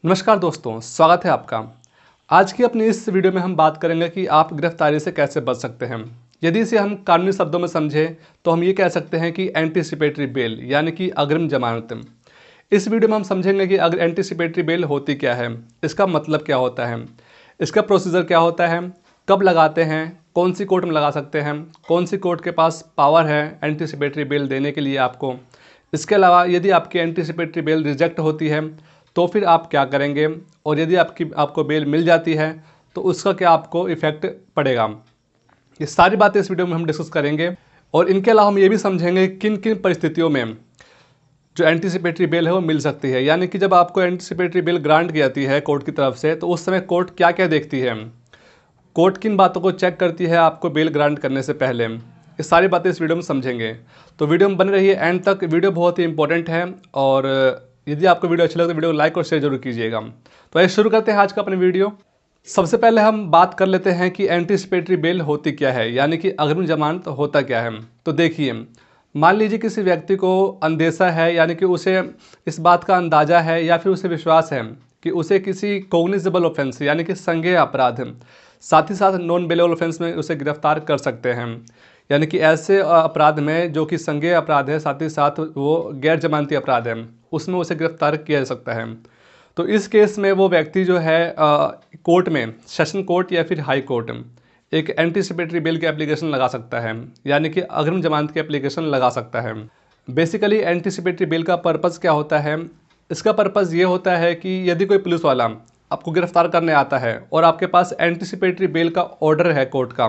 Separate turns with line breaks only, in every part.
नमस्कार दोस्तों, स्वागत है आपका। आज की अपनी इस वीडियो में हम बात करेंगे कि आप गिरफ्तारी से कैसे बच सकते हैं। यदि इसे हम कानूनी शब्दों में समझें तो हम ये कह सकते हैं कि एंटीसिपेटरी बेल यानी कि अग्रिम जमानत। इस वीडियो में हम समझेंगे कि अगर एंटीसिपेटरी बेल होती क्या है, इसका मतलब क्या होता है, इसका प्रोसीजर क्या होता है, कब लगाते हैं, कौन सी कोर्ट में लगा सकते हैं, कौन सी कोर्ट के पास पावर है एंटीसिपेटरी बेल देने के लिए आपको। इसके अलावा यदि आपकी एंटीसिपेटरी बेल रिजेक्ट होती है तो फिर आप क्या करेंगे, और यदि आपको बेल मिल जाती है तो उसका क्या आपको इफ़ेक्ट पड़ेगा। ये सारी बातें इस वीडियो में हम डिस्कस करेंगे। और इनके अलावा हम ये भी समझेंगे किन किन परिस्थितियों में जो एंटीसिपेटरी बेल है वो मिल सकती है। यानी कि जब आपको एंटीसिपेटरी बेल ग्रांट की जाती है कोर्ट की तरफ से, तो उस समय कोर्ट क्या क्या देखती है, कोर्ट किन बातों को चेक करती है आपको बेल ग्रांट करने से पहले, ये सारी बातें इस वीडियो में समझेंगे। तो वीडियो में बने रहिए एंड तक। वीडियो बहुत ही इंपॉर्टेंट है और यदि आपको वीडियो अच्छा लगे तो वीडियो को लाइक और शेयर जरूर कीजिएगा। तो आइए शुरू करते हैं आज का अपनी वीडियो। सबसे पहले हम बात कर लेते हैं कि एंटीसिपेटरी बेल होती क्या है, यानी कि अग्रिम जमानत होता क्या है। तो देखिए, मान लीजिए किसी व्यक्ति को अंदेशा है, यानी कि उसे इस बात का अंदाजा है या फिर उसे विश्वास है कि उसे किसी कॉग्निजेबल ऑफेंस यानी कि संज्ञेय अपराध, साथ ही साथ नॉन बेलेबल ऑफेंस में उसे गिरफ्तार कर सकते हैं। यानी कि ऐसे अपराध में जो कि संज्ञेय अपराध है, साथ ही साथ वो गैर जमानती अपराध है, उसमें उसे गिरफ्तार किया जा सकता है। तो इस केस में वो व्यक्ति जो है कोर्ट में, सेशन कोर्ट या फिर हाई कोर्ट, एक एंटीसिपेटरी बेल की एप्लीकेशन लगा सकता है, यानी कि अग्रिम जमानत की एप्लीकेशन लगा सकता है। बेसिकली एंटीसिपेटरी बेल का पर्पज़ क्या होता है, इसका पर्पज़ ये होता है कि यदि कोई पुलिस वाला आपको गिरफ्तार करने आता है और आपके पास एंटीसिपेटरी बेल का ऑर्डर है कोर्ट का,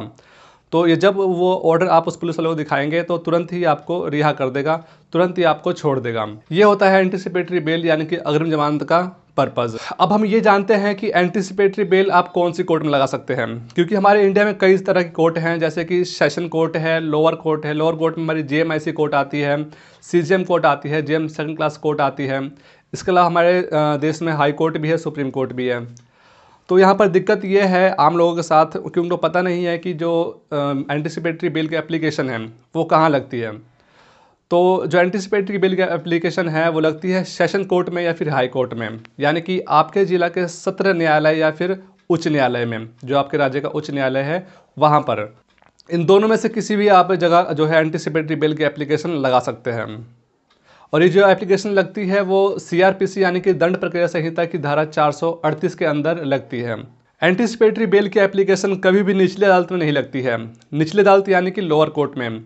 तो ये जब वो ऑर्डर आप उस पुलिस वाले को दिखाएंगे तो तुरंत ही आपको रिहा कर देगा, तुरंत ही आपको छोड़ देगा। ये होता है एंटीसिपेटरी बेल यानी कि अग्रिम जमानत का पर्पज़। अब हम ये जानते हैं कि एंटीसिपेटरी बेल आप कौन सी कोर्ट में लगा सकते हैं, क्योंकि हमारे इंडिया में कई तरह की कोर्ट हैं, जैसे कि सेशन कोर्ट है, लोअर कोर्ट है। लोअर कोर्ट में हमारी जेएमआईसी कोर्ट आती है, सीजेएम कोर्ट आती है, जेएम सेकंड क्लास कोर्ट आती है। इसके अलावा हमारे देश में हाई कोर्ट भी है, सुप्रीम कोर्ट भी है। तो यहाँ पर दिक्कत ये है आम लोगों के साथ कि उनको पता नहीं है कि जो एंटीसिपेटरी बिल की एप्लीकेशन है वो कहाँ लगती है। तो जो एंटीसिपेटरी बिल की एप्लीकेशन है वो लगती है सेशन कोर्ट में या फिर हाई कोर्ट में, यानी कि आपके ज़िला के सत्र न्यायालय या फिर उच्च न्यायालय में, जो आपके राज्य का उच्च न्यायालय है वहाँ पर। इन दोनों में से किसी भी आप जगह जो है एंटीसिपेटरी बिल की एप्लीकेशन लगा सकते हैं। और ये जो एप्लीकेशन लगती है वो सीआरपीसी यानी कि दंड प्रक्रिया संहिता की धारा 438 के अंदर लगती है। एंटीसिपेटरी बेल की एप्लीकेशन कभी भी निचली अदालत में नहीं लगती है। निचली अदालत यानी कि लोअर कोर्ट में,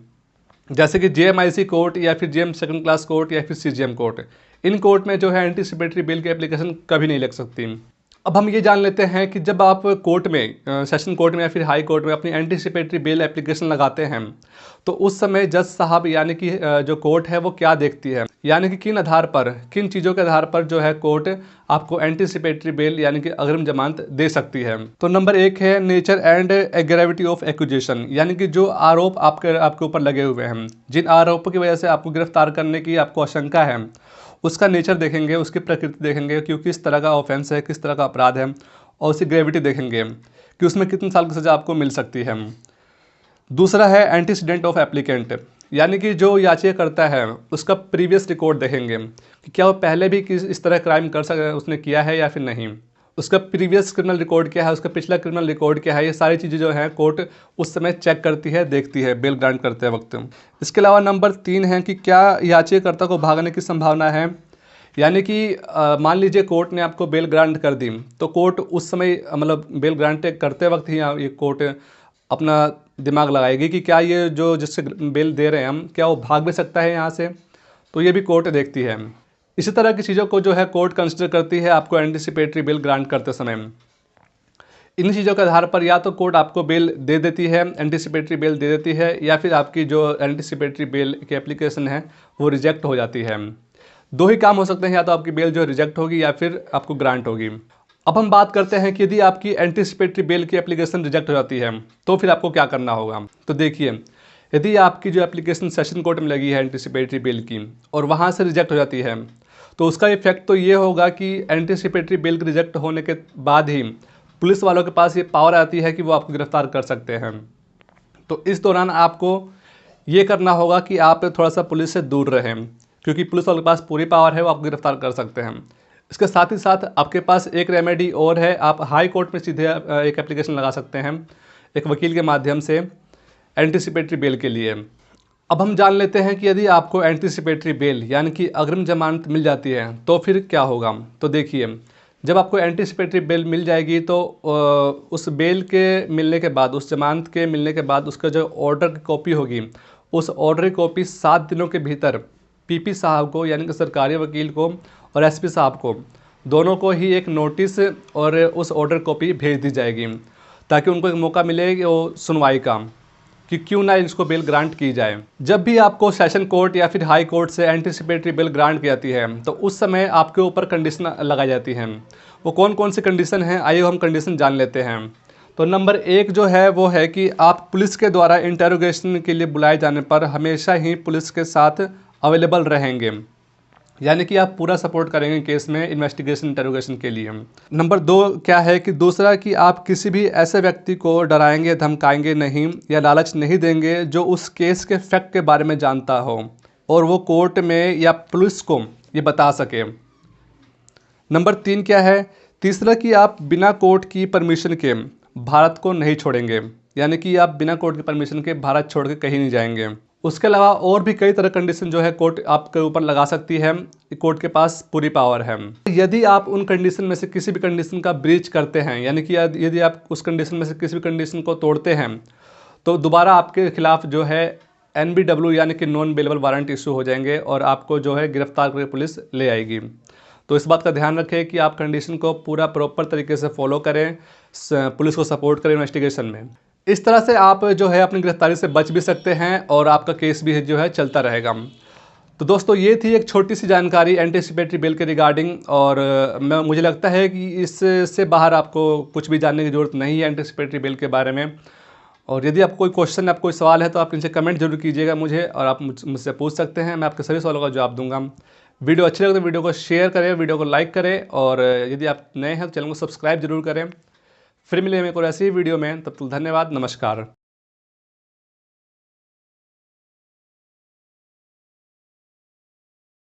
जैसे कि जेएमआईसी कोर्ट या फिर जेएम सेकंड क्लास कोर्ट या फिर सीजीएम कोर्ट, इन कोर्ट में जो है एंटीसिपेटरी बेल की एप्लीकेशन कभी नहीं लग सकती। अब हम ये जान लेते हैं कि जब आप कोर्ट में, सेशन कोर्ट में या फिर हाई कोर्ट में अपनी एंटीसिपेटरी बेल एप्लीकेशन लगाते हैं तो उस समय जज साहब यानी कि जो कोर्ट है वो क्या देखती है, यानी कि किन आधार पर, किन चीज़ों के आधार पर जो है कोर्ट आपको एंटीसिपेटरी बेल यानी कि अग्रिम जमानत दे सकती है। तो नंबर 1 है nature and gravity of accusation, यानी कि जो आरोप आपके ऊपर लगे हुए हैं, जिन आरोपों की वजह से आपको गिरफ्तार करने की आपको आशंका है, उसका नेचर देखेंगे, उसकी प्रकृति देखेंगे कि किस तरह का ऑफेंस है, किस तरह का अपराध है, और उसकी ग्रेविटी देखेंगे कि उसमें कितने साल की सज़ा आपको मिल सकती है। दूसरा है एंटीसीडेंट ऑफ एप्लीकेंट, यानी कि जो याचिका करता है उसका प्रीवियस रिकॉर्ड देखेंगे कि क्या वो पहले भी इस तरह क्राइम उसने किया है या फिर नहीं, उसका प्रीवियस क्रिमिनल रिकॉर्ड क्या है, उसका पिछला क्रिमिनल रिकॉर्ड क्या है। ये सारी चीज़ें जो है कोर्ट उस समय चेक करती है, देखती है बेल ग्रांट करते वक्त। इसके अलावा नंबर 3 है कि क्या याचिकाकर्ता को भागने की संभावना है, यानी कि मान लीजिए कोर्ट ने आपको बेल ग्रांट कर दी तो कोर्ट उस समय मतलब बेल ग्रांट करते वक्त ही ये कोर्ट अपना दिमाग लगाएगी कि क्या ये जो जिससे बेल दे रहे हैं हम, क्या वो भाग भी सकता है यहाँ से, तो ये भी कोर्ट देखती है। इसी तरह की चीज़ों को जो है कोर्ट कंसिडर करती है आपको एंटीसिपेटरी बेल ग्रांट करते समय। इन चीज़ों के आधार पर या तो कोर्ट आपको बेल दे देती है, एंटीसिपेटरी बेल दे देती है, या फिर आपकी जो एंटीसिपेटरी बेल की एप्लीकेशन है वो रिजेक्ट हो जाती है। दो ही काम हो सकते हैं, या तो आपकी बेल जो रिजेक्ट होगी या फिर आपको ग्रांट होगी। अब हम बात करते हैं कि यदि आपकी एंटीसिपेटरी बेल की एप्लीकेशन रिजेक्ट हो जाती है तो फिर आपको क्या करना होगा। तो देखिए, यदि आपकी जो एप्लीकेशन सेशन कोर्ट में लगी है एंटीसिपेटरी बेल की और वहाँ से रिजेक्ट हो जाती है, तो उसका इफेक्ट तो ये होगा कि एंटीसिपेटरी बेल के रिजेक्ट होने के बाद ही पुलिस वालों के पास ये पावर आती है कि वो आपको गिरफ्तार कर सकते हैं। तो इस दौरान आपको ये करना होगा कि आप थोड़ा सा पुलिस से दूर रहें, क्योंकि पुलिस वालों के पास पूरी पावर है, वो आपको गिरफ्तार कर सकते हैं। इसके साथ ही साथ आपके पास एक रेमेडी और है, आप हाई कोर्ट में सीधे एक एप्लीकेशन लगा सकते हैं एक वकील के माध्यम से एंटीसिपेटरी बेल के लिए। अब हम जान लेते हैं कि यदि आपको एंटीसिपेटरी बेल यानी कि अग्रिम जमानत मिल जाती है तो फिर क्या होगा। तो देखिए, जब आपको एंटीसिपेटरी बेल मिल जाएगी तो उस बेल के मिलने के बाद, उस जमानत के मिलने के बाद उसका जो ऑर्डर की कॉपी होगी, उस ऑर्डर की कॉपी 7 दिनों के भीतर पीपी साहब को यानी कि सरकारी वकील को और एसपी साहब को, दोनों को ही एक नोटिस और उस ऑर्डर कॉपी भेज दी जाएगी, ताकि उनको एक मौका मिले कि वो सुनवाई का कि क्यों ना इसको बेल ग्रांट की जाए। जब भी आपको सेशन कोर्ट या फिर हाई कोर्ट से एंटीसिपेटरी बेल ग्रांट की जाती है तो उस समय आपके ऊपर कंडीशन लगाई जाती हैं। वो कौन कौन सी कंडीशन हैं, आइए हम कंडीशन जान लेते हैं। तो नंबर 1 जो है वो है कि आप पुलिस के द्वारा इंटेरोगेशन के लिए बुलाए जाने पर हमेशा ही पुलिस के साथ अवेलेबल रहेंगे, यानी कि आप पूरा सपोर्ट करेंगे केस में इन्वेस्टिगेशन इंटेरोगेशन के लिए। नंबर 2 क्या है कि दूसरा कि आप किसी भी ऐसे व्यक्ति को डराएंगे, धमकाएंगे नहीं या लालच नहीं देंगे जो उस केस के फैक्ट के बारे में जानता हो और वो कोर्ट में या पुलिस को ये बता सके। नंबर 3 क्या है, तीसरा कि आप बिना कोर्ट की परमिशन के भारत को नहीं छोड़ेंगे, यानी कि आप बिना कोर्ट की परमिशन के भारत छोड़ के कहीं नहीं जाएंगे। उसके अलावा और भी कई तरह कंडीशन जो है कोर्ट आपके ऊपर लगा सकती है, कोर्ट के पास पूरी पावर है। यदि आप उन कंडीशन में से किसी भी कंडीशन का ब्रीच करते हैं, यानी कि यदि आप उस कंडीशन में से किसी भी कंडीशन को तोड़ते हैं तो दोबारा आपके खिलाफ जो है NBW यानी कि नॉन बेलेबल वारंट इशू हो जाएंगे और आपको जो है गिरफ्तार करके पुलिस ले आएगी। तो इस बात का ध्यान रखें कि आप कंडीशन को पूरा प्रॉपर तरीके से फॉलो करें, पुलिस को सपोर्ट करें इन्वेस्टिगेशन में। इस तरह से आप जो है अपनी गिरफ्तारी से बच भी सकते हैं और आपका केस भी जो है चलता रहेगा। तो दोस्तों, ये थी एक छोटी सी जानकारी एंटीसिपेटरी बेल के रिगार्डिंग, और मुझे लगता है कि इससे बाहर आपको कुछ भी जानने की ज़रूरत नहीं है एंटीसिपेटरी बेल के बारे में। और यदि आपको कोई क्वेश्चन, आपको कोई सवाल है तो आप नीचे कमेंट जरूर कीजिएगा मुझे, और आप मुझसे पूछ सकते हैं, मैं आपके सभी सवालों का जवाब दूंगा। वीडियो अच्छी लगे तो वीडियो को शेयर करें, वीडियो को लाइक करें, और यदि आप नए हैं तो चैनल को सब्सक्राइब जरूर करें। फिर मिलेंगे एक और ऐसी ही वीडियो में, तब तक धन्यवाद, नमस्कार।